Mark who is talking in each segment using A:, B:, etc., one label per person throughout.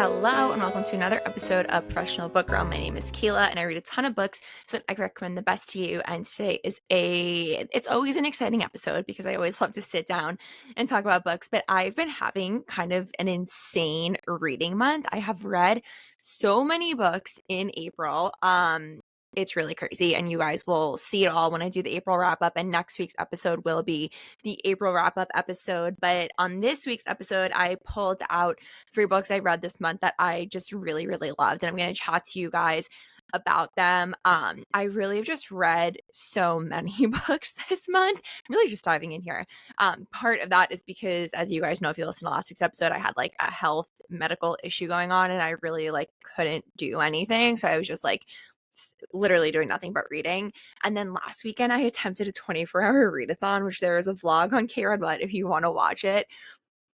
A: Hello and welcome to another episode of Professional Book Girl. My name is Kayla and I read a ton of books, so I recommend the best to you. And today is it's always an exciting episode because I always love to sit down and talk about books, but I've been having kind of an insane reading month. I have read so many books in April. It's really crazy, and you guys will see it all when I do the April wrap up, and next week's episode will be the April wrap up episode. But on this week's episode, I pulled out 3 books I read this month that I just really, really loved, and I'm going to chat to you guys about them. I really have just read so many books this month. I'm really just diving in here. Part of that is because, as you guys know, if you listen to last week's episode, I had like a health medical issue going on, and I really couldn't do anything. So I was just literally doing nothing but reading. And then last weekend I attempted a 24-hour readathon, which there is a vlog on K-Red if you want to watch it.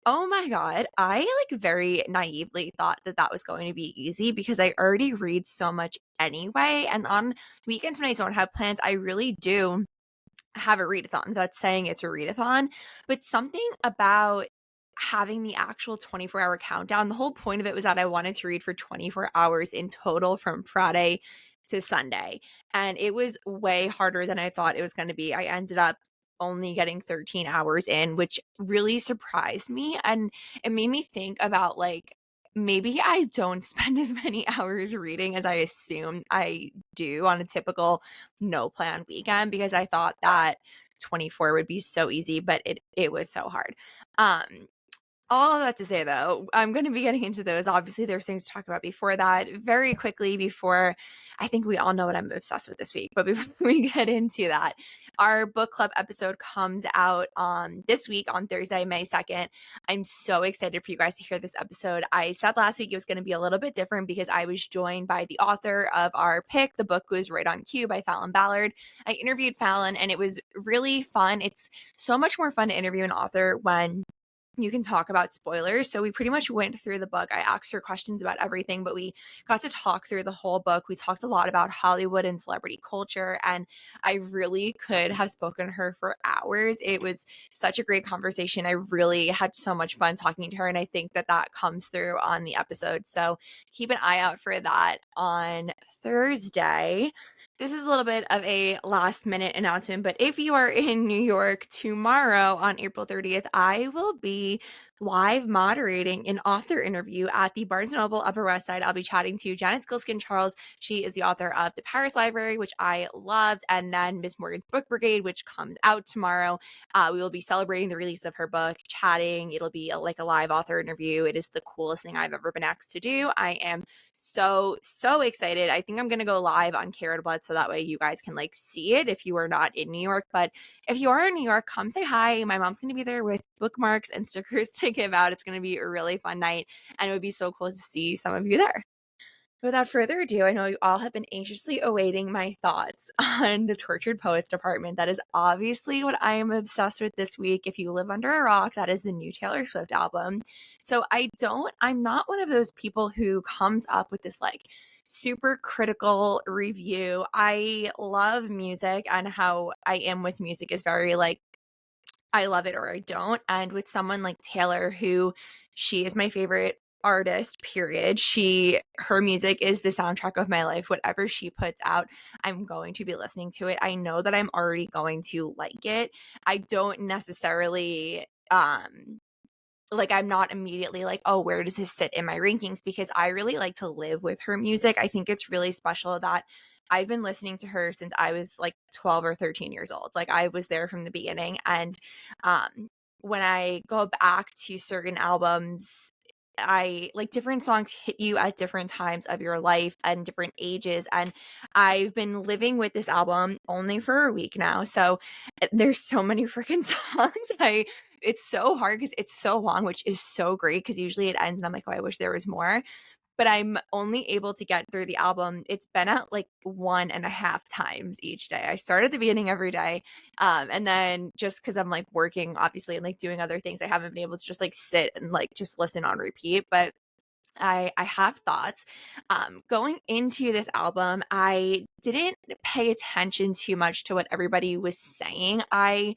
A: Oh my God. I very naively thought that was going to be easy because I already read so much anyway. And on weekends when I don't have plans, I really do have a readathon. That's saying it's a readathon, but something about having the actual 24-hour countdown, the whole point of it was that I wanted to read for 24 hours in total from Friday to Sunday. And it was way harder than I thought it was going to be. I ended up only getting 13 hours in, which really surprised me. And it made me think about maybe I don't spend as many hours reading as I assume I do on a typical no plan weekend, because I thought that 24 would be so easy, but it was so hard. All of that to say, though, I'm going to be getting into those. Obviously, there's things to talk about before that. Very quickly, before I think we all know what I'm obsessed with this week, but before we get into that, our book club episode comes out this week on Thursday, May 2nd. I'm so excited for you guys to hear this episode. I said last week it was going to be a little bit different because I was joined by the author of our pick. The book was Right on Cue by Falon Ballard. I interviewed Falon and it was really fun. It's so much more fun to interview an author when you can talk about spoilers. So we pretty much went through the book. I asked her questions about everything, but we got to talk through the whole book. We talked a lot about Hollywood and celebrity culture, and I really could have spoken to her for hours. It was such a great conversation. I really had so much fun talking to her, and I think that comes through on the episode. So keep an eye out for that on Thursday. This is a little bit of a last minute announcement, but if you are in New York tomorrow on April 30th, I will be live moderating an author interview at the Barnes & Noble Upper West Side. I'll be chatting to Janet Skilskin-Charles. She is the author of The Paris Library, which I loved, and then Miss Morgan's Book Brigade, which comes out tomorrow. We will be celebrating the release of her book, chatting. It'll be a live author interview. It is the coolest thing I've ever been asked to do. I am so excited. I think I'm gonna go live on Carrot Blood so that way you guys can see it if you are not in New York. But if you are in New York, come say hi. My mom's gonna be there with bookmarks and stickers to give out. It's gonna be a really fun night, and it would be so cool to see some of you there. Without further ado, I know you all have been anxiously awaiting my thoughts on the Tortured Poets Department. That is obviously what I am obsessed with this week. If you live under a rock, that is the new Taylor Swift album. So I'm not one of those people who comes up with this super critical review. I love music, and how I am with music is very I love it or I don't. And with someone like Taylor, who she is my favorite artist, period. Her music is the soundtrack of my life. Whatever she puts out, I'm going to be listening to it. I know that I'm already going to like it. I don't necessarily I'm not immediately oh, where does this sit in my rankings? Because I really like to live with her music. I think it's really special that I've been listening to her since I was 12 or 13 years old. I was there from the beginning. And when I go back to certain albums, I different songs hit you at different times of your life and different ages. And I've been living with this album only for a week now. So there's so many freaking songs. It's so hard because it's so long, which is so great because usually it ends and I'm like, oh, I wish there was more. But I'm only able to get through the album. It's been at 1.5 times each day. I start at the beginning every day. And then just because I'm working, obviously, and doing other things, I haven't been able to just sit and just listen on repeat. But I have thoughts. Going into this album, I didn't pay attention too much to what everybody was saying. I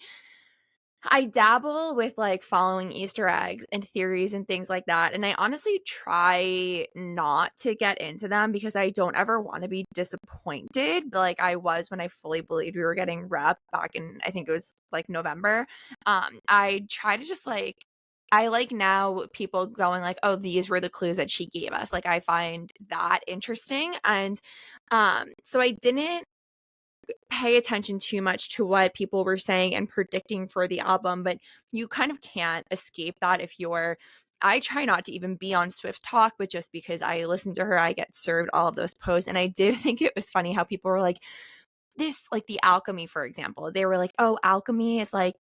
A: I dabble with like following Easter eggs and theories and things like that. And I honestly try not to get into them because I don't ever want to be disappointed like I was when I fully believed we were getting Rep back in, I think it was like November. I try to just like, I like now people going like, oh, these were the clues that she gave us. Like I find that interesting. And so I didn't pay attention too much to what people were saying and predicting for the album, but you kind of can't escape that if you're I try not to even be on Swift Talk, but just because I listen to her, I get served all of those posts. And I did think it was funny how people were like, this, like the alchemy, for example, they were like, oh, alchemy is like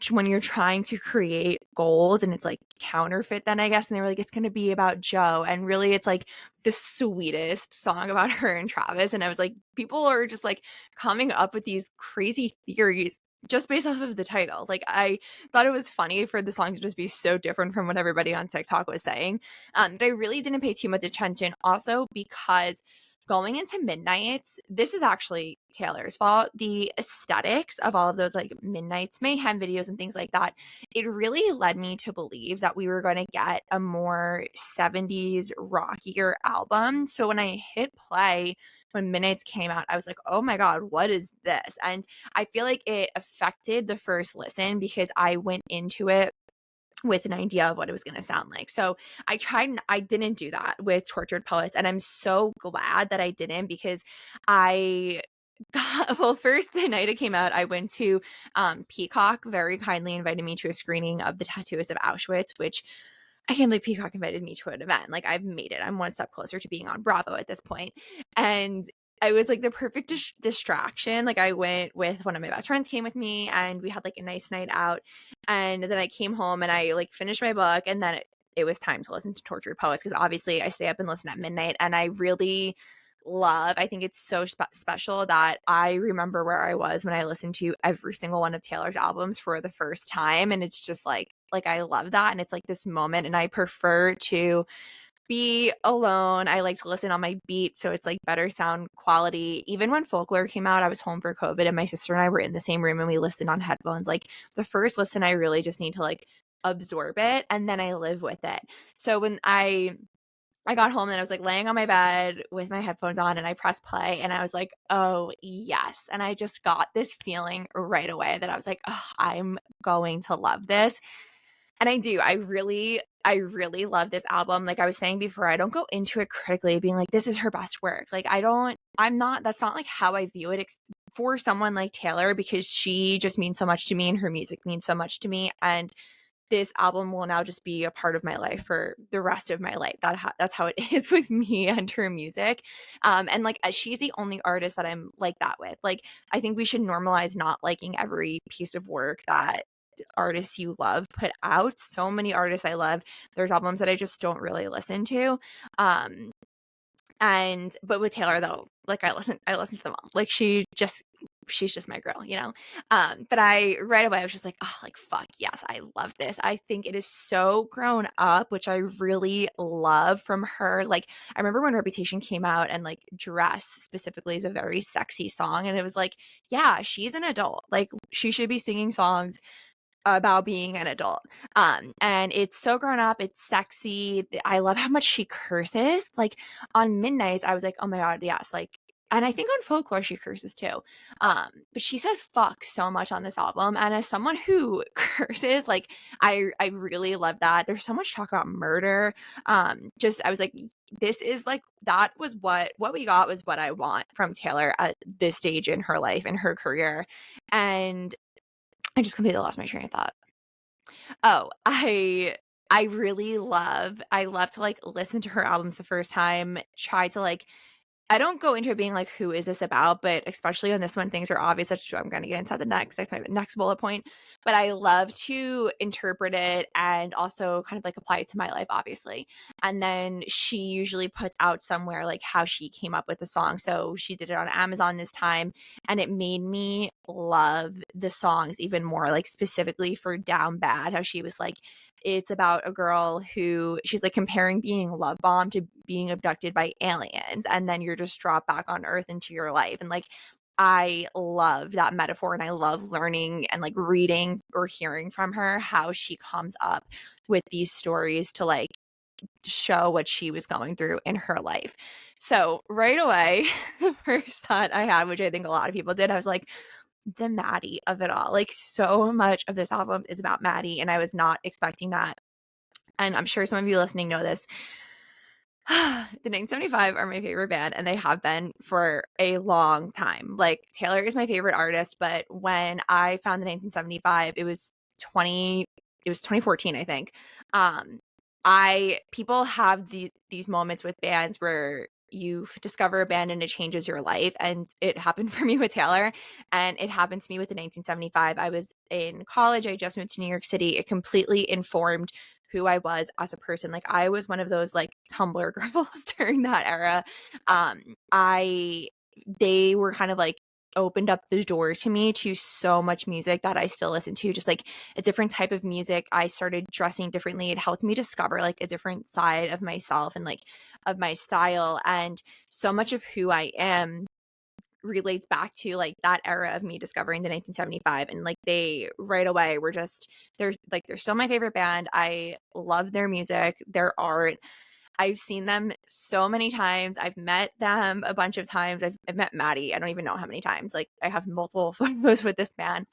A: when you're trying to create gold and it's like counterfeit then I guess, and they were like it's going to be about Joe, and really it's like the sweetest song about her and Travis. And I was like, people are just like coming up with these crazy theories just based off of the title. Like I thought it was funny for the song to just be so different from what everybody on TikTok was saying. But I really didn't pay too much attention also because going into Midnights, this is actually Taylor's fault. The aesthetics of all of those like Midnights Mayhem videos and things like that, it really led me to believe that we were going to get a more 70s rockier album. So when I hit play, when Midnights came out, I was like, oh my God, what is this? And I feel like it affected the first listen because I went into it with an idea of what it was going to sound like. So I didn't do that with Tortured Poets. And I'm so glad that I didn't because I got, well, first the night it came out, I went to Peacock very kindly invited me to a screening of The Tattooist of Auschwitz, which I can't believe Peacock invited me to an event. Like I've made it. I'm one step closer to being on Bravo at this point. And I was like the perfect distraction. Like I went with one of my best friends came with me and we had like a nice night out. And then I came home and I like finished my book and then it was time to listen to Tortured Poets because obviously I stay up and listen at midnight and I really I think it's so special that I remember where I was when I listened to every single one of Taylor's albums for the first time. And it's just like I love that. And it's like this moment and I prefer to be alone. I like to listen on my beat, so it's like better sound quality. Even when Folklore came out, I was home for COVID and my sister and I were in the same room and we listened on headphones. Like the first listen, I really just need to like absorb it and then I live with it. So when I got home and I was like laying on my bed with my headphones on and I pressed play and I was like, oh, yes. And I just got this feeling right away that I was like, oh, I'm going to love this. And I do. I really love this album. Like I was saying before, I don't go into it critically being like, this is her best work. Like I'm not, that's not like how I view it for someone like Taylor because she just means so much to me and her music means so much to me. And this album will now just be a part of my life for the rest of my life. That's how it is with me and her music. And like she's the only artist that I'm like that with. Like I think we should normalize not liking every piece of work that artists you love put out. So many artists I love. There's albums that I just don't really listen to. And but with Taylor though, like I listen to them all. Like she's just my girl, you know. But I right away I was just like, oh, like fuck yes, I love this. I think it is so grown up, which I really love from her. Like I remember when Reputation came out and like Dress specifically is a very sexy song, and it was like, yeah, she's an adult. Like she should be singing songs about being an adult. And it's so grown up, it's sexy. I love how much she curses. Like on Midnights, I was like, oh my God, yes. Like, and I think on Folklore she curses too. But she says fuck so much on this album. And as someone who curses, like I really love that. There's so much talk about murder. Just I was like, this is like that was what we got was what I want from Taylor at this stage in her life, in her career. And I just completely lost my train of thought. Oh, I love to like listen to her albums the first time, try to like I don't go into it being like, who is this about? But especially on this one, things are obvious, which I'm going to get into that's my next bullet point. But I love to interpret it and also kind of like apply it to my life, obviously. And then she usually puts out somewhere like how she came up with the song. So she did it on Amazon this time, and it made me love the songs even more, like specifically for Down Bad, how she was like, it's about a girl who she's like comparing being love bombed to being abducted by aliens, and then you're just dropped back on Earth into your life. And like I love that metaphor, and I love learning and like reading or hearing from her how she comes up with these stories to like show what she was going through in her life. So right away, the first thought I had, which I think a lot of people did, I was like, the Maddie of it all. Like, so much of this album is about Maddie, and I was not expecting that. And I'm sure some of you listening know this. The 1975 are my favorite band, and they have been for a long time. Like, Taylor is my favorite artist, but when I found the 1975, it was 2014, I think. People have these moments with bands where you discover a band and it changes your life, and it happened for me with Taylor, and it happened to me with the 1975. I was in college. I just moved to New York City. It completely informed who I was as a person. Like, I was one of those like Tumblr girls during that era. I They were kind of like opened up the door to me to so much music that I still listen to, just like a different type of music. I started dressing differently. It helped me discover like a different side of myself and like of my style. And so much of who I am relates back to like that era of me discovering the 1975, and like they right away were just they're still my favorite band. I love their music, their art. I've seen them so many times. I've met them a bunch of times. I've met Maddie, I don't even know how many times. Like, I have multiple photos with this band.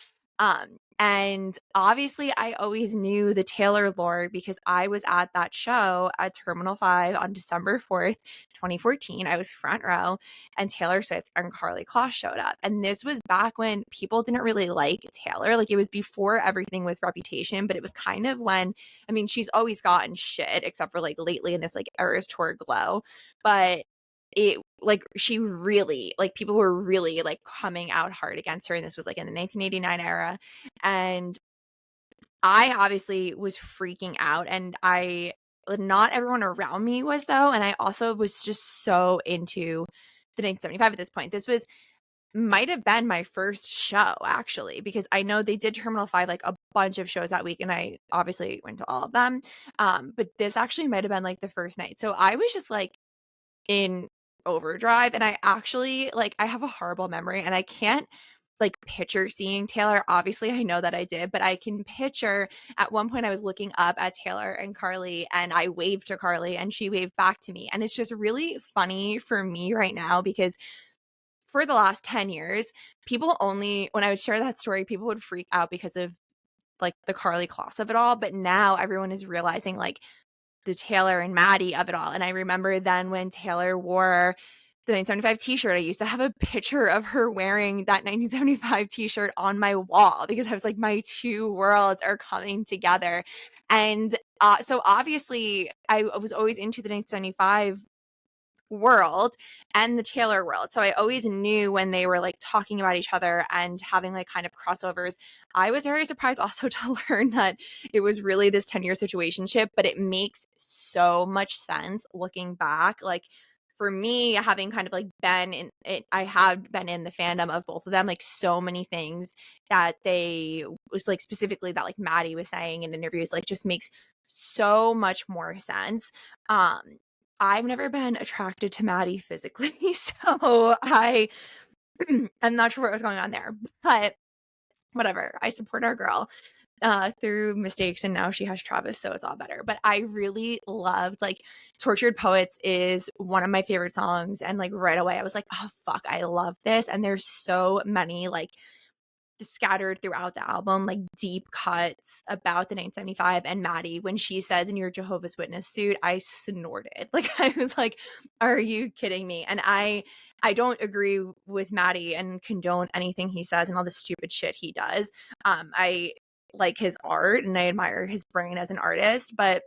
A: And obviously I always knew the Taylor lore because I was at that show at Terminal 5 on December 4th, 2014. I was front row, and Taylor Swift and Carly Kloss showed up. And this was back when people didn't really like Taylor. Like, it was before everything with Reputation, but it was kind of when, I mean, she's always gotten shit except for like lately in this like Eras Tour glow. But it like she really like people were really like coming out hard against her, and this was like in the 1989 era. And I obviously was freaking out, and I not everyone around me was though, and I also was just so into the 1975 at this point. This was might have been my first show actually, because I know they did Terminal 5 like a bunch of shows that week, and I obviously went to all of them. But this actually might have been like the first night. So I was just like in overdrive, and I actually like I have a horrible memory, and I can't like picture seeing Taylor. Obviously I know that I did, but I can picture at one point I was looking up at Taylor and Carly, and I waved to Carly and she waved back to me. And it's just really funny for me right now because for the last 10 years, people only, when I would share that story, people would freak out because of like the Carly Kloss of it all. But now everyone is realizing like the Taylor and Maddie of it all. And I remember then when Taylor wore the 1975 t-shirt, I used to have a picture of her wearing that 1975 t-shirt on my wall because I was like, my two worlds are coming together. And so obviously I was always into the 1975 world and the Taylor world. So I always knew when they were like talking about each other and having like kind of crossovers. I was very surprised also to learn that it was really this 10-year situationship, but it makes so much sense looking back. Like, for me, having kind of like been in it, I have been in the fandom of both of them, like so many things that they was like specifically that like Maddie was saying in interviews, like just makes so much more sense. Um, I've never been attracted to Maddie physically, so I'm not sure what was going on there, but whatever. I support our girl through mistakes, and now she has Travis, so it's all better. But I really loved like Tortured Poets is one of my favorite songs, and like right away I was like, oh fuck, I love this. And there's so many like scattered throughout the album, like deep cuts about the 1975 and Maddie. When she says, "In your Jehovah's Witness suit," I snorted. Like, I was like, are you kidding me? And I don't agree with Maddie and condone anything he says and all the stupid shit he does. I like his art and I admire his brain as an artist, but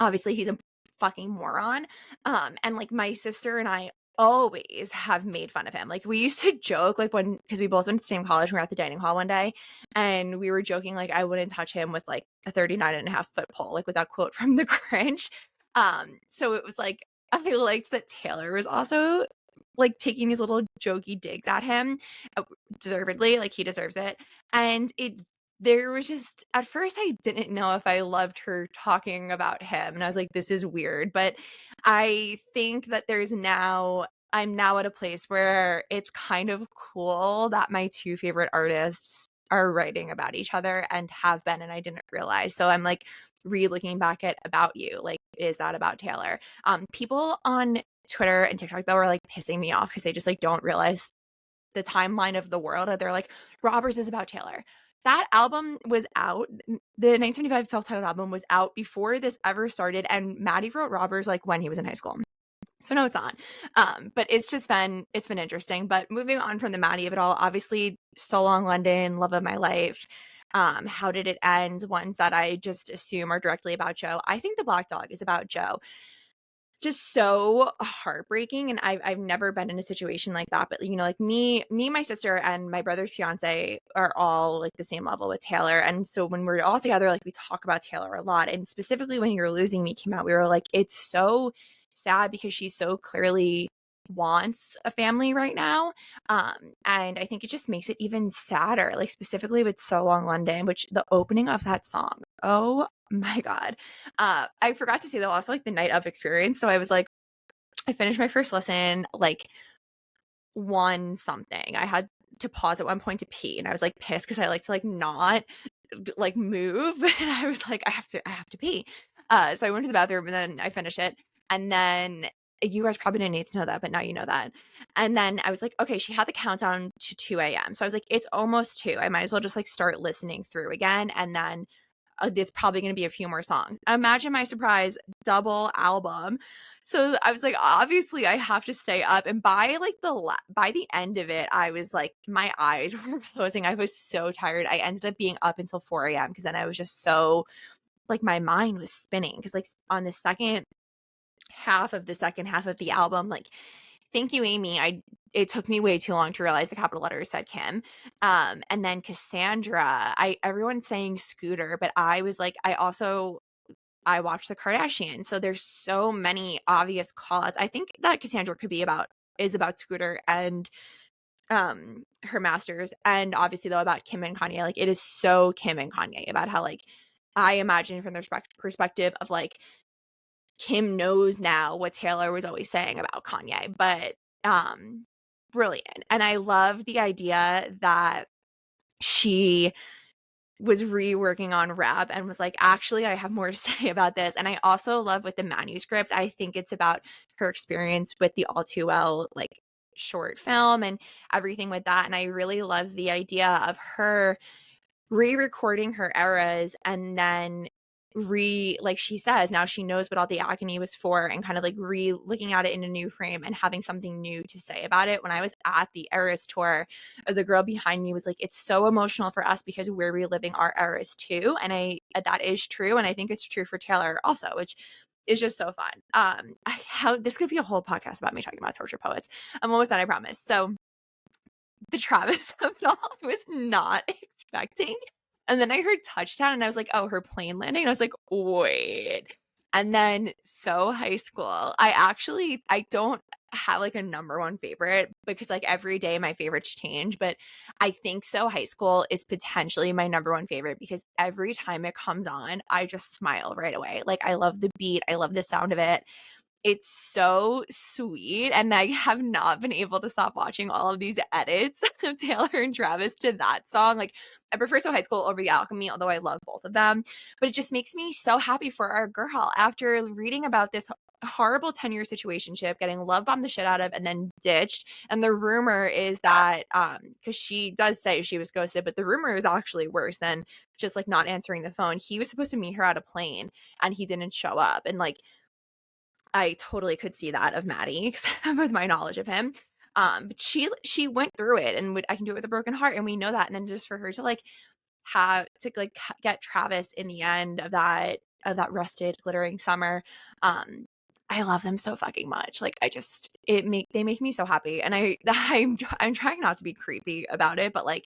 A: obviously he's a fucking moron. And like my sister and I always have made fun of him. Like, we used to joke, like, when, because we both went to the same college, we were at the dining hall one day, and we were joking like I wouldn't touch him with like a 39.5 foot pole, like with that quote from the Grinch. So it was like I liked that Taylor was also like taking these little jokey digs at him, deservedly, like he deserves it. And it there was just, at first I didn't know if I loved her talking about him, and I was like, this is weird. But I think that there's now I'm now at a place where it's kind of cool that my two favorite artists are writing about each other and have been, and I didn't realize. So I'm like re-looking back at About You, like, is that about Taylor? People on Twitter and TikTok though are like pissing me off because they just like don't realize the timeline of the world. They're like, Robbers is about Taylor. That album was out. The 1975 self-titled album was out before this ever started, and Maddie wrote Robbers like when he was in high school. So no, it's not. But it's been interesting. But moving on from the Maddie of it all, obviously, So Long London, Love of My Life, How Did It End, ones that I just assume are directly about Joe. I think The Black Dog is about Joe. Just so heartbreaking, and I've never been in a situation like that, but, you know, like my sister, and my brother's fiance are all, like, the same level with Taylor, and so when we're all together, like, we talk about Taylor a lot, and specifically when You're Losing Me came out, we were like, it's so sad because she so clearly wants a family right now, and I think it just makes it even sadder, like, specifically with So Long London, which the opening of that song, oh my God. I forgot to say though, also like the night of experience. So I was like, I finished my first lesson like one something. I had to pause at one point to pee, and I was like pissed because I like to like not like move. And I was like, I have to pee. So I went to the bathroom and then I finished it. And then you guys probably didn't need to know that, but now you know that. And then I was like, okay, she had the countdown to 2 a.m. So I was like, it's almost 2. I might as well just like start listening through again. And then there's probably going to be a few more songs. Imagine my surprise, double album. So I was like, obviously I have to stay up. And by like by the end of it, I was like, my eyes were closing. I was so tired. I ended up being up until 4 a.m. because then I was just so like, my mind was spinning because like on the second half of the album, like, Thank You, Amy, it took me way too long to realize the capital letters said Kim. And then Cassandra, everyone's saying Scooter, but I was like, I watched the Kardashians, so there's so many obvious calls. I think that Cassandra is about Scooter and her masters, and obviously though about Kim and Kanye. Like, it is so Kim and Kanye about how, like, I imagine from their perspective of like, Kim knows now what Taylor was always saying about Kanye, but brilliant. And I love the idea that she was reworking on rap and was like, actually, I have more to say about this. And I also love with the manuscripts, I think it's about her experience with the All Too Well, like, short film and everything with that. And I really love the idea of her re-recording her eras and then like she says, now she knows what all the agony was for, and kind of like looking at it in a new frame and having something new to say about it. When I was at the Eras tour, the girl behind me was like, it's so emotional for us because we're reliving our eras too. And that is true, and I think it's true for Taylor also, which is just so fun. This could be a whole podcast about me talking about torture poets. I'm almost done, I promise. So the Travis of it all I was not expecting. And then I heard touchdown and I was like, oh, her plane landing. And I was like, wait. And then So High School. I don't have like a number one favorite because like every day my favorites change, but I think So High School is potentially my number one favorite because every time it comes on, I just smile right away. Like, I love the beat. I love the sound of it. It's so sweet, and I have not been able to stop watching all of these edits of Taylor and Travis to that song. Like, I prefer So High School over The Alchemy, although I love both of them. But it just makes me so happy for our girl after reading about this horrible 10-year situationship, getting love bombed the shit out of and then ditched. And the rumor is that because she does say she was ghosted, but the rumor is actually worse than just like not answering the phone. He was supposed to meet her at a plane and he didn't show up. And like, I totally could see that of Maddie with my knowledge of him. But she went through it, and I can do it with a broken heart, and we know that. And then just for her to like get Travis in the end of that rusted glittering summer, I love them so fucking much. Like, they make me so happy, and I'm trying not to be creepy about it, but like,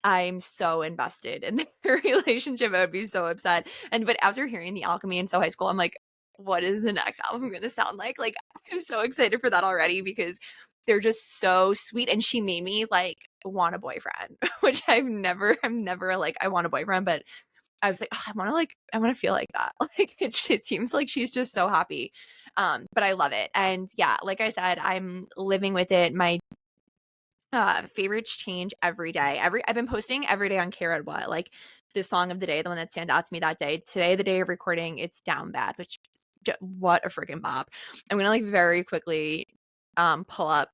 A: I'm so invested in their relationship. I would be so upset. But after hearing The Alchemy and So High School, I'm like, what is the next album going to sound like? Like, I'm so excited for that already because they're just so sweet. And she made me like want a boyfriend, which I'm never like, I want a boyfriend, but I was like, oh, I want to feel like that. Like, it seems like she's just so happy. But I love it. And yeah, like I said, I'm living with it. My favorites change every day. I've been posting every day on Kayla what, like the song of the day, the one that stands out to me that day. Today, the day of recording, it's Down Bad, which what a freaking bop. I'm gonna like very quickly pull up.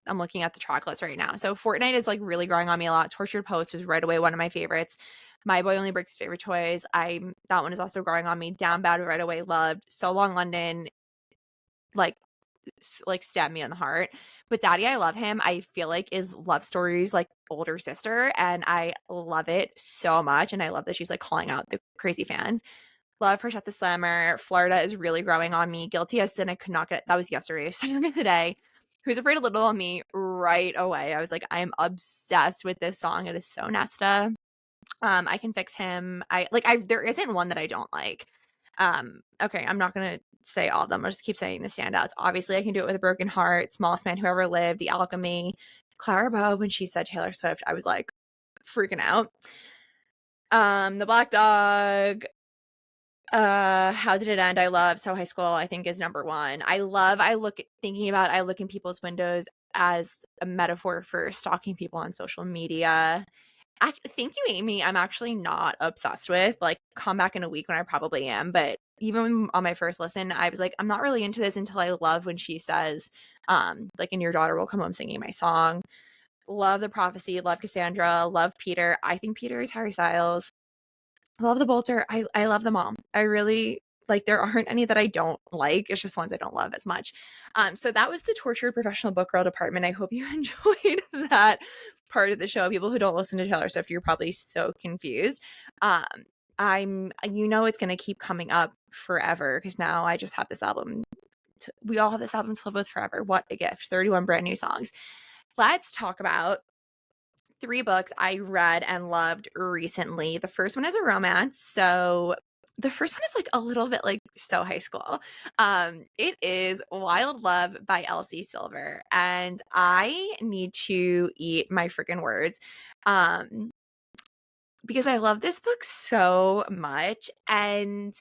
A: I'm looking at the track list right now. So Fortnite is like really growing on me a lot. Tortured Poets was right away one of my favorites. My Boy Only Breaks Favorite Toys. That one is also growing on me. Down Bad right away loved. So Long London, like stabbed me in the heart. But Daddy, I Love Him, I feel like is Love Story's like older sister, and I love it so much. And I love that she's like calling out the crazy fans. Love Her Shut the Slammer. Florida is really growing on me. Guilty as Sin, I could not get that was yesterday, song of the day. Who's Afraid of Little on Me right away. I was like, I am obsessed with this song. It is so Nesta. I Can Fix Him. There isn't one that I don't like. Okay, I'm not gonna say all of them. I'll just keep saying the standouts. Obviously, I Can Do It With a Broken Heart, Smallest Man Who Ever Lived, The Alchemy, Clara Bow. When she said Taylor Swift, I was like freaking out. The Black Dog, How Did It End? I love. So High School, I think, is number one. I look in people's windows as a metaphor for stalking people on social media. Thank You, Amy, I'm actually not obsessed with. Like, come back in a week when I probably am. But even on my first listen, I was like, I'm not really into this until I love when she says, like, and your daughter will come home singing my song. Love The Prophecy, love Cassandra, love Peter. I think Peter is Harry Styles. Love The Bolter. I love them all. I really like, there aren't any that I don't like. It's just ones I don't love as much. So that was the Tortured Professional Book Girl department. I hope you enjoyed that part of the show. People who don't listen to Taylor Swift, you're probably so confused. It's going to keep coming up forever because now I just have this album. We all have this album to live with forever. What a gift. 31 brand new songs. Let's talk about 3 books I read and loved recently. The first one is a romance. So the first one is like a little bit like so high school. It is Wild Love by Elsie Silver. And I need to eat my freaking words. Because I love this book so much. And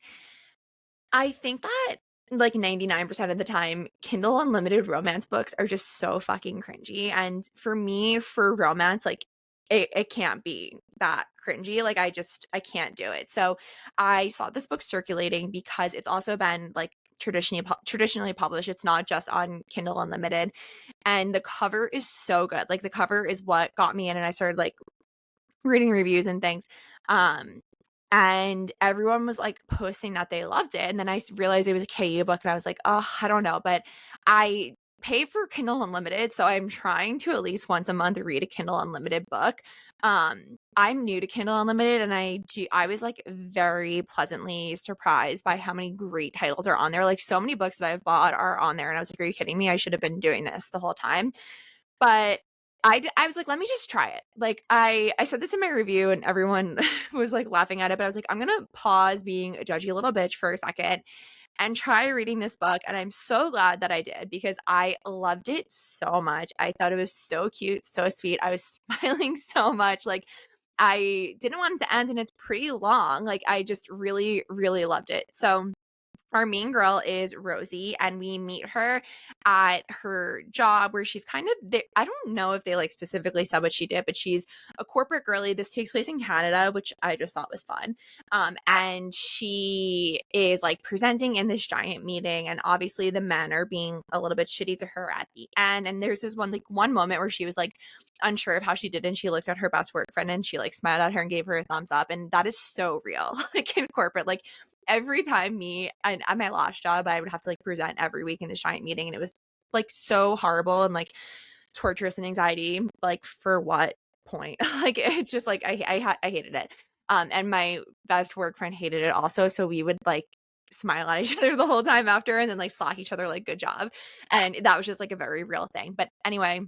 A: I think that like 99% of the time, Kindle Unlimited romance books are just so fucking cringy. And for me, for romance, like it can't be that cringy. Like I can't do it. So I saw this book circulating because it's also been like traditionally published. It's not just on Kindle Unlimited. And the cover is so good. Like the cover is what got me in, and I started like reading reviews and things. And everyone was like posting that they loved it. And then I realized it was a KU book, and I was like, oh, I don't know. But I pay for Kindle Unlimited, so I'm trying to at least once a month read a Kindle Unlimited book. I'm new to Kindle Unlimited, and I was like very pleasantly surprised by how many great titles are on there. Like so many books that I've bought are on there, and I was like, are you kidding me? I should have been doing this the whole time. But I was like, let me just try it. Like I said this in my review, and everyone was like laughing at it, but I was like, I'm going to pause being a judgy little bitch for a second and try reading this book. And I'm so glad that I did, because I loved it so much. I thought it was so cute, so sweet. I was smiling so much. Like I didn't want it to end, and it's pretty long. Like I just really, really loved it. So our main girl is Rosie, and we meet her at her job where she's kind of I don't know if they like specifically said what she did, but she's a corporate girly. This takes place in Canada, which I just thought was fun. And she is like presenting in this giant meeting, and obviously the men are being a little bit shitty to her at the end. And there's this one moment where she was like unsure of how she did, and she looked at her best work friend and she like smiled at her and gave her a thumbs up. And that is so real. Like in corporate, like every time and at my last job, I would have to like present every week in this giant meeting, and it was like so horrible and like torturous and anxiety. Like for what point? Like it's just like I hated it. And my best work friend hated it also. So we would like smile at each other the whole time after, and then like slack each other like good job. And that was just like a very real thing. But anyway,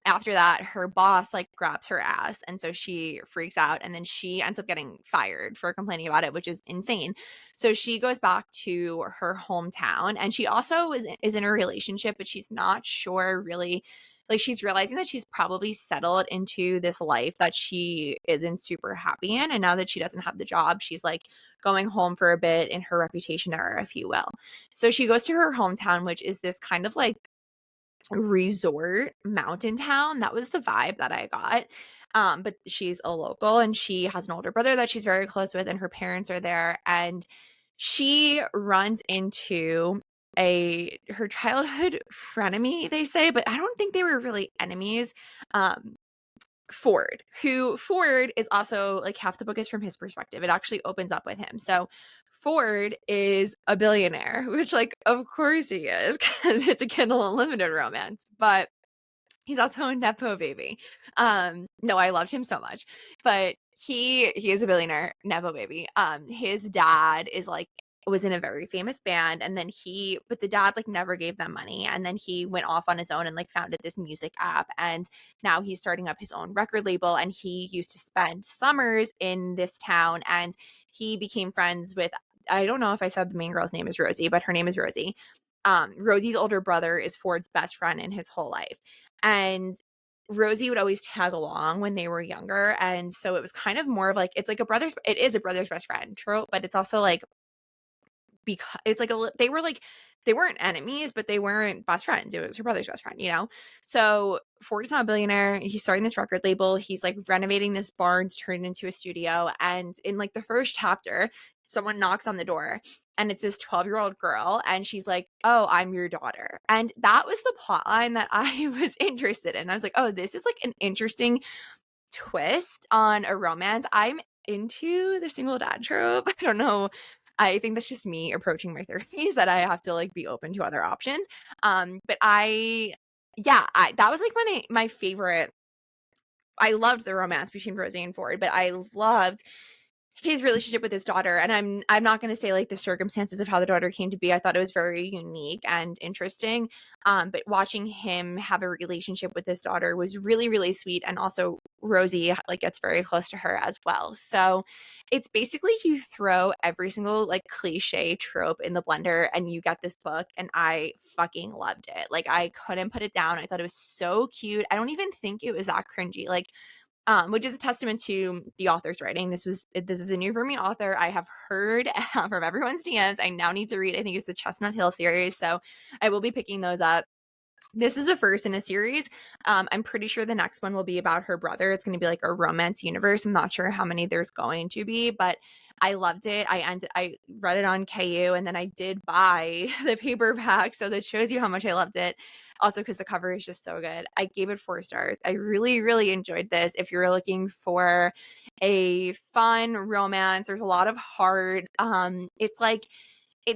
A: after that, her boss like grabs her ass, and so she freaks out, and then she ends up getting fired for complaining about it, which is insane. So she goes back to her hometown, and she also is in a relationship, but she's not sure really like she's realizing that she's probably settled into this life that she isn't super happy in. And now that she doesn't have the job, she's like going home for a bit in her reputation era, if you will. So she goes to her hometown, which is this kind of like resort mountain town. That was the vibe that I got. But she's a local and she has an older brother that she's very close with, and her parents are there. And she runs into her childhood frenemy, they say, but I don't think they were really enemies. Ford is also like half the book is from his perspective. It actually opens up with him. So Ford is a billionaire, which like of course he is because it's a Kindle Unlimited romance, but he's also a nepo baby. No, I loved him so much, but he is a billionaire nepo baby. His dad is like was in a very famous band, and then but the dad like never gave them money, and then he went off on his own and like founded this music app, and now he's starting up his own record label. And he used to spend summers in this town, and he became friends with, I don't know if I said the main girl's name is Rosie, but her name is Rosie. Rosie's older brother is Ford's best friend in his whole life. And Rosie would always tag along when they were younger. And so it was kind of more of like, it is a brother's best friend trope, but it's also like, because it's like they weren't enemies, but they weren't best friends. It was her brother's best friend, you know? So Ford is not a billionaire. He's starting this record label. He's like renovating this barn to turn it into a studio. And in like the first chapter, someone knocks on the door and it's this 12-year-old girl. And she's like, "Oh, I'm your daughter." And that was the plot line that I was interested in. I was like, oh, this is like an interesting twist on a romance. I'm into the single dad trope. I don't know. I think that's just me approaching my 30s, that I have to like be open to other options. But that was like my favorite. I loved the romance between Rosie and Ford, but I loved his relationship with his daughter. And I'm not going to say like the circumstances of how the daughter came to be. I thought it was very unique and interesting. But watching him have a relationship with his daughter was really, really sweet. And also Rosie like gets very close to her as well. So it's basically you throw every single like cliche trope in the blender and you get this book, and I fucking loved it. Like I couldn't put it down. I thought it was so cute. I don't even think it was that cringy. Like which is a testament to the author's writing. This is a new for me author. I have heard from everyone's DMs. I now need to read. I think it's the Chestnut Hill series, so I will be picking those up. This is the first in a series. I'm pretty sure the next one will be about her brother. It's going to be like a romance universe. I'm not sure how many there's going to be, but I loved it. I read it on KU, and then I did buy the paperback, so that shows you how much I loved it. Also, because the cover is just so good. I gave it 4 stars. I really, really enjoyed this. If you're looking for a fun romance, there's a lot of heart. It's like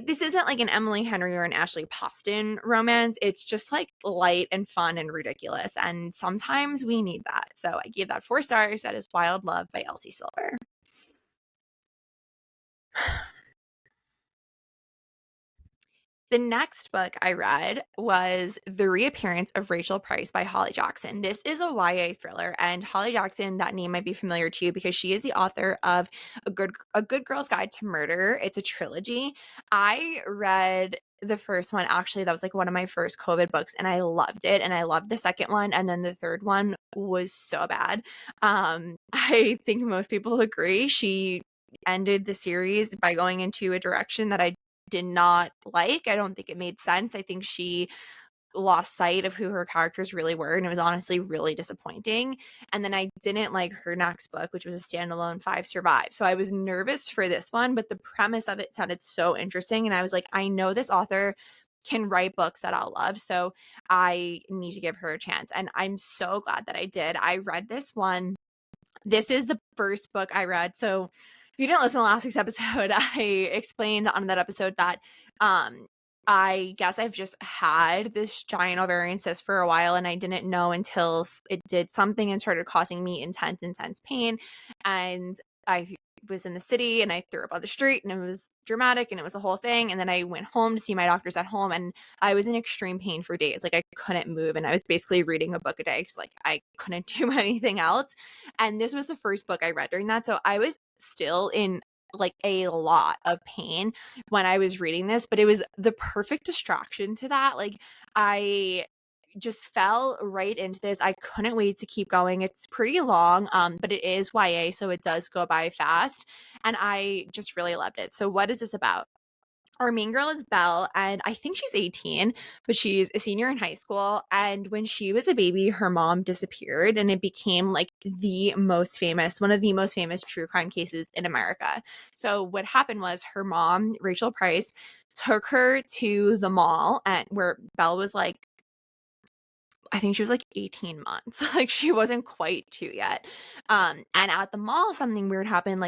A: this isn't like an Emily Henry or an Ashley Poston romance. It's just like light and fun and ridiculous. And sometimes we need that. So I gave that 4 stars. That is Wild Love by Elsie Silver. The next book I read was The Reappearance of Rachel Price by Holly Jackson. This is a YA thriller, and Holly Jackson, that name might be familiar to you because she is the author of A Good Girl's Guide to Murder. It's a trilogy. I read the first one, actually. That was like one of my first COVID books, and I loved it. And I loved the second one, and then the third one was so bad. I think most people agree. She ended the series by going into a direction that I did not like. I don't think it made sense. I think she lost sight of who her characters really were, and it was honestly really disappointing. And then I didn't like her next book, which was a standalone 5 Survive. So I was nervous for this one, but the premise of it sounded so interesting, and I was like, I know this author can write books that I'll love, so I need to give her a chance. And I'm so glad that I did. I read this one. This is the first book I read. So if you didn't listen to last week's episode, I explained on that episode that I guess I've just had this giant ovarian cyst for a while, and I didn't know until it did something and started causing me intense pain. And I was in the city and I threw up on the street, and it was dramatic and it was a whole thing. And then I went home to see my doctors at home, and I was in extreme pain for days. Like I couldn't move, and I was basically reading a book a day because like I couldn't do anything else. And this was the first book I read during that. So I was still in like a lot of pain when I was reading this, but it was the perfect distraction to that. Like I just fell right into this. I couldn't wait to keep going. It's pretty long, but it is YA, so it does go by fast. And I just really loved it. So what is this about? Our main girl is Belle, and I think she's 18, but she's a senior in high school. And when she was a baby, her mom disappeared, and it became like one of the most famous true crime cases in America. So what happened was her mom, Rachel Price, took her to the mall, and where Belle was like, I think she was like 18 months. Like she wasn't quite two yet. And at the mall, something weird happened.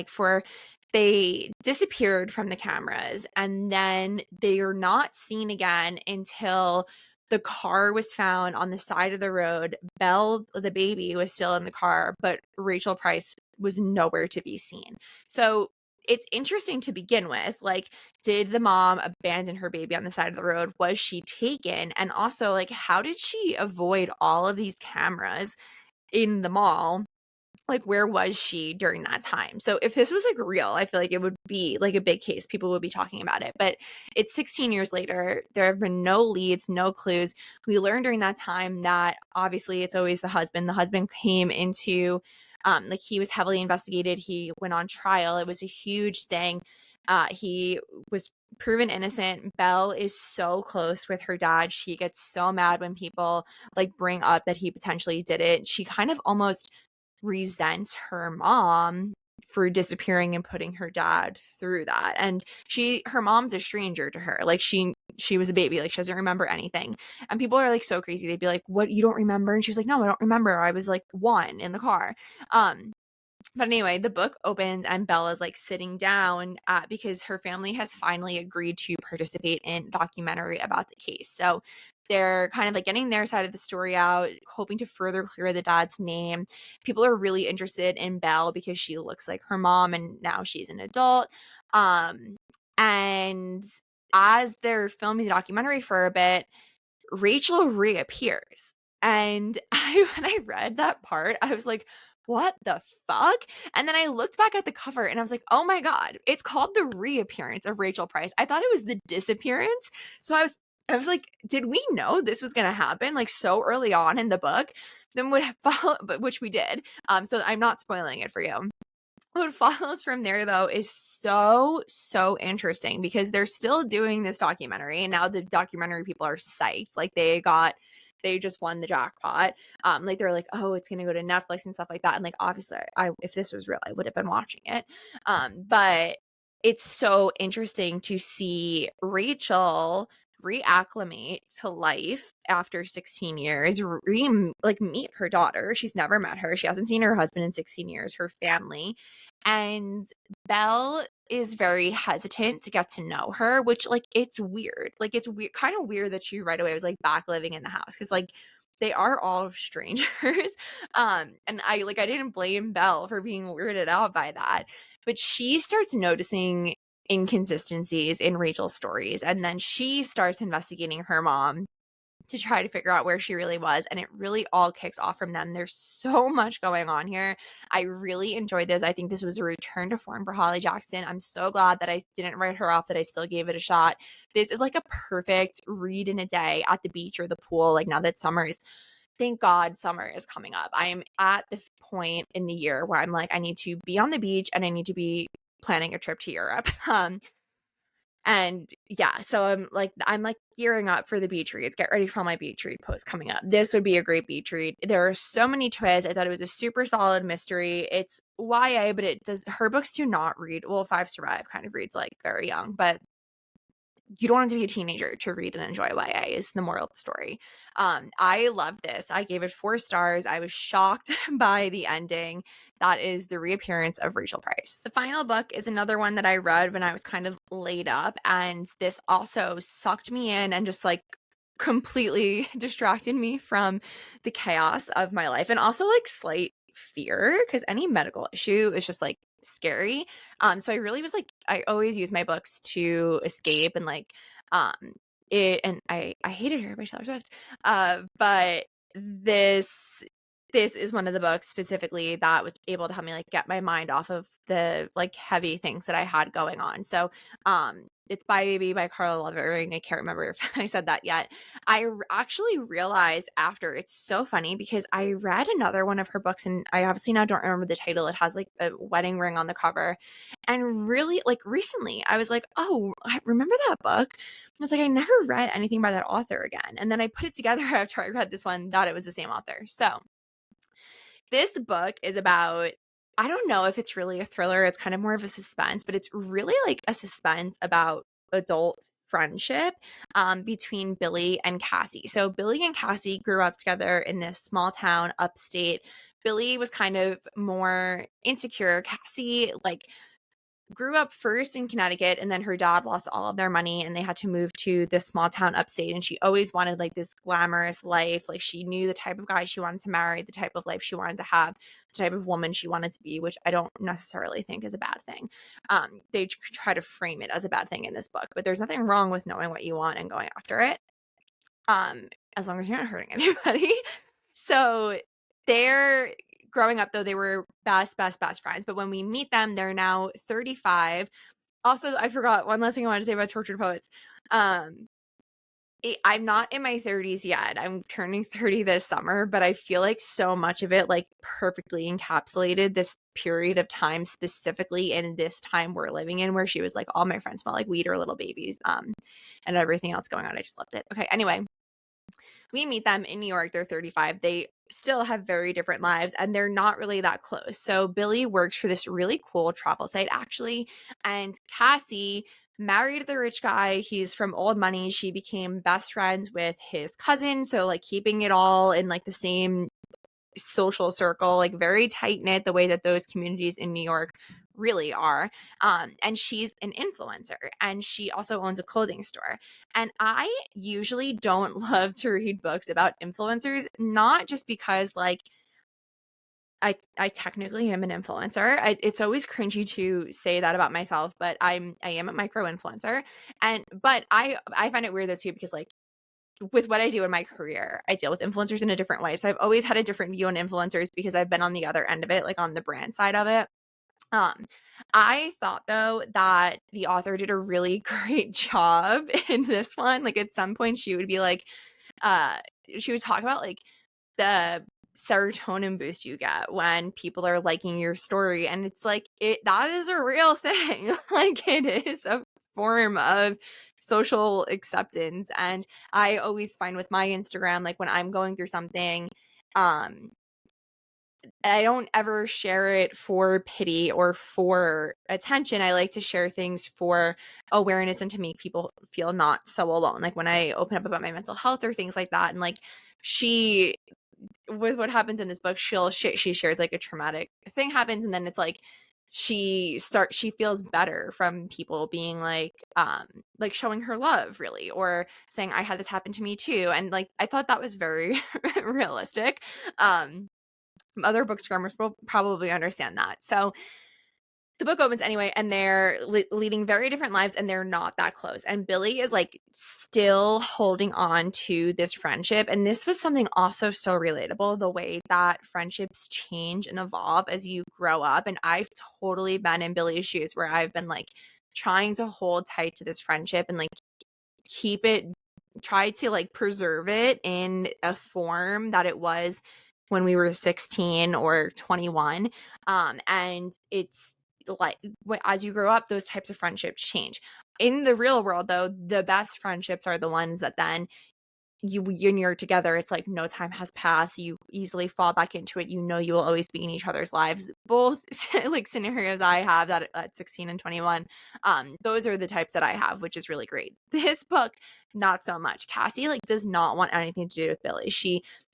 A: They disappeared from the cameras, and then they are not seen again until the car was found on the side of the road. Belle, the baby, was still in the car, but Rachel Price was nowhere to be seen. So it's interesting to begin with. Like, did the mom abandon her baby on the side of the road? Was she taken? And also, like, how did she avoid all of these cameras in the mall? Like, where was she during that time? So if this was like real, I feel like it would be like a big case. People would be talking about it. But it's 16 years later. There have been no leads, no clues. We learned during that time that obviously it's always the husband. The husband came into, like, he was heavily investigated. He went on trial. It was a huge thing. He was proven innocent. Belle is so close with her dad. She gets so mad when people like bring up that he potentially did it. She kind of almost resents her mom for disappearing and putting her dad through that. And her mom's a stranger to her. Like she was a baby, like she doesn't remember anything. And people are like so crazy. They'd be like, "What, you don't remember?" And she was like, "No, I don't remember. I was like 1 in the car." But anyway, the book opens and Bella's like sitting down because her family has finally agreed to participate in a documentary about the case. So they're kind of like getting their side of the story out, hoping to further clear the dad's name. People are really interested in Belle because she looks like her mom and now she's an adult. And as they're filming the documentary for a bit, Rachel reappears. And when I read that part, I was like, what the fuck? And then I looked back at the cover and I was like, oh my God, it's called The Reappearance of Rachel Price. I thought it was The Disappearance. So I was like, did we know this was going to happen like so early on in the book? Then would follow, but which we did. So I'm not spoiling it for you. What follows from there, though, is so interesting because they're still doing this documentary, and now the documentary people are psyched. Like they just won the jackpot. Like they're like, oh, it's gonna go to Netflix and stuff like that. And like obviously, if this was real, I would have been watching it. But it's so interesting to see Rachel reacclimate to life after 16 years, meet her daughter. She's never met her. She hasn't seen her husband in 16 years, her family. And Belle is very hesitant to get to know her, which like it's weird. Like it's weird, kind of weird that she right away was like back living in the house because like they are all strangers. And I didn't blame Belle for being weirded out by that, but she starts noticing inconsistencies in Rachel's stories, and then she starts investigating her mom to try to figure out where she really was, and it really all kicks off from them. There's so much going on here. I really enjoyed this. I think this was a return to form for Holly Jackson. I'm so glad that I didn't write her off, that I still gave it a shot. This is like a perfect read in a day at the beach or the pool. Like now that thank God summer is coming up. I'm at the point in the year where I'm like, I need to be on the beach and I need to be planning a trip to Europe. And yeah, so I'm like gearing up for the beach reads. Get ready for all my beach read posts coming up. This would be a great beach read. There are so many twists. I thought it was a super solid mystery. It's YA, but her books do not read, well, Five Survive kind of reads like very young, but you don't have to be a teenager to read and enjoy YA is the moral of the story. I loved this. I gave it 4 stars. I was shocked by the ending. That is The Reappearance of Rachel Price. The final book is another one that I read when I was kind of laid up, and this also sucked me in and just like completely distracted me from the chaos of my life, and also like slight fear because any medical issue is just like scary. So I really was like, I always use my books to escape and like um I hated her by Taylor Swift. But this this is one of the books specifically that was able to help me like get my mind off of the like heavy things that I had going on. So it's Bye Baby by Carla Lovering. I can't remember if I said that yet. Actually realized after, it's so funny because I read another one of her books and I obviously now don't remember the title. It has like a wedding ring on the cover. And really like recently I was like, oh, I remember that book. I was like, I never read anything by that author again. And then I put it together after I read this one, thought it was the same author. So this book is about, I don't know if it's really a thriller. It's kind of more of a suspense, but it's really like a suspense about adult friendship between Billy and Cassie. So Billy and Cassie grew up together in this small town upstate. Billy was kind of more insecure. Cassie like grew up first in Connecticut, and then her dad lost all of their money and they had to move to this small town upstate, and she always wanted like this glamorous life. Like she knew the type of guy she wanted to marry, the type of life she wanted to have, the type of woman she wanted to be, which I don't necessarily think is a bad thing. They try to frame it as a bad thing in this book, but there's nothing wrong with knowing what you want and going after it, as long as you're not hurting anybody. So they're growing up, though, they were best friends. But when we meet them, they're now 35. Also, I forgot one last thing I wanted to say about Tortured Poets. I'm not in my 30s yet. I'm turning 30 this summer, but I feel like so much of it like perfectly encapsulated this period of time, specifically in this time we're living in, where she was like, all my friends smell like weed or little babies, and everything else going on. I just loved it. Okay, anyway, we meet them in New York. They're 35. They still have very different lives and they're not really that close. So Billy works for this really cool travel site, actually. And Cassie married the rich guy. He's from old money. She became best friends with his cousin. So, like, keeping it all in like the same social circle, like very tight knit, the way that those communities in New York really are. And she's an influencer and she also owns a clothing store. And I usually don't love to read books about influencers, not just because like I technically am an influencer. It's always cringy to say that about myself, but I am a micro influencer. But I find it weird though too, because like with what I do in my career, I deal with influencers in a different way. So I've always had a different view on influencers because I've been on the other end of it, like on the brand side of it. I thought though that the author did a really great job in this one. Like at some point she would be like, uh, she would talk about like the serotonin boost you get when people are liking your story, and it's like that is a real thing. Like it is a form of social acceptance. And I always find with my Instagram, like when I'm going through something, I don't ever share it for pity or for attention. I like to share things for awareness and to make people feel not so alone. Like when I open up about my mental health or things like that, and like she, with what happens in this book, she shares like a traumatic thing happens, and then it's like she feels better from people being like showing her love, really, or saying I had this happen to me too. And like I thought that was very realistic. Other bookscammers will probably understand that. So the book opens anyway, and they're leading very different lives, and they're not that close. And Billy is like still holding on to this friendship. And this was something also so relatable, the way that friendships change and evolve as you grow up. And I've totally been in Billy's shoes, where I've been like trying to hold tight to this friendship and like keep it, try to like preserve it in a form that it was when we were 16 or 21. And it's like as you grow up, those types of friendships change. In the real world, though, the best friendships are the ones that then when you're together, it's like no time has passed. You easily fall back into it. You know you will always be in each other's lives. Both like scenarios I have that at 16 and 21, those are the types that I have, which is really great. This book, not so much. Cassie like does not want anything to do with Billy.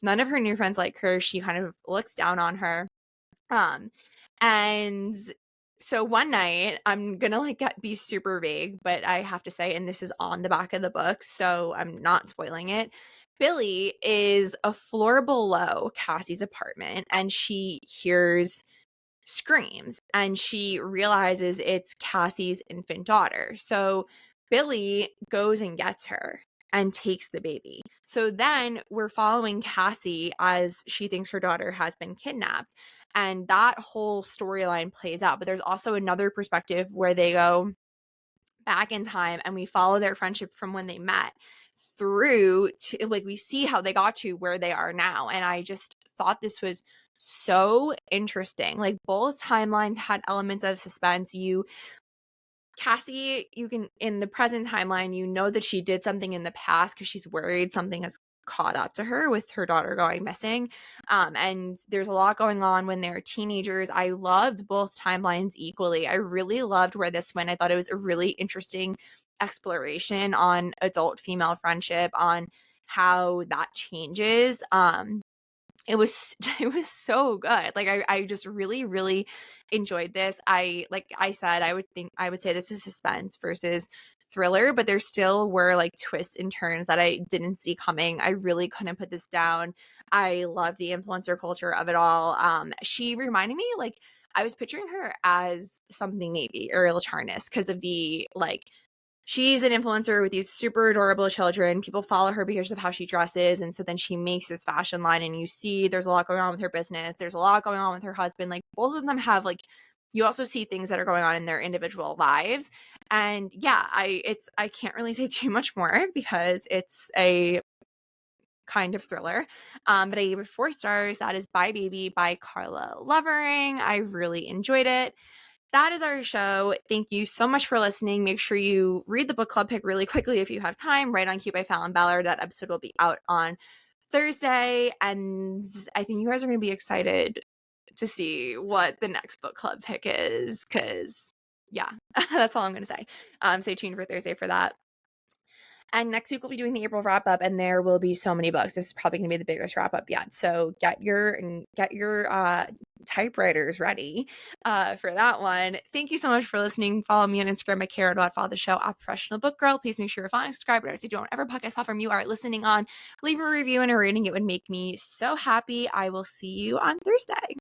A: None of her new friends like her. She kind of looks down on her. And so one night, I'm gonna like be super vague, but I have to say, and this is on the back of the book, so I'm not spoiling it. Billy is a floor below Cassie's apartment, and she hears screams, and she realizes it's Cassie's infant daughter. So Billy goes and gets her, and takes the baby. So then we're following Cassie as she thinks her daughter has been kidnapped. And that whole storyline plays out. But there's also another perspective where they go back in time and we follow their friendship from when they met through to, like, we see how they got to where they are now. And I just thought this was so interesting. Like, both timelines had elements of suspense. Cassie, you can, in the present timeline, you know that she did something in the past because she's worried something has caught up to her with her daughter going missing. And there's a lot going on when they're teenagers. I loved both timelines equally. I really loved where this went. I thought it was a really interesting exploration on adult female friendship, on how that changes. It was it was so good. Like, I just really enjoyed this. Like I said, I would say this is suspense versus thriller, but there still were like twists and turns that I didn't see coming. I really couldn't put this down. I love the influencer culture of it all. She reminded me, like, I was picturing her as something Navy, Ariel Charnas, because of the, like, she's an influencer with these super adorable children. People follow her because of how she dresses. And so then she makes this fashion line, and you see there's a lot going on with her business. There's a lot going on with her husband. Like, both of them have, like, you also see things that are going on in their individual lives. And yeah, I can't really say too much more because it's a kind of thriller. But I gave it 4 stars. That is Bye Baby by Carla Lovering. I really enjoyed it. That is our show. Thank you so much for listening. Make sure you read the book club pick really quickly if you have time. Right on Cue by Falon Ballard. That episode will be out on Thursday. And I think you guys are going to be excited to see what the next book club pick is, because, yeah, that's all I'm going to say. Stay tuned for Thursday for that. And next week we'll be doing the April wrap up, and there will be so many books. This is probably going to be the biggest wrap up yet. So get your typewriters ready for that one. Thank you so much for listening. Follow me on Instagram at Kara. Follow the show at Professional Book Girl. Please make sure you're following, subscribe, whatever you don't ever podcast platform you are listening on. Leave a review and a rating. It would make me so happy. I will see you on Thursday.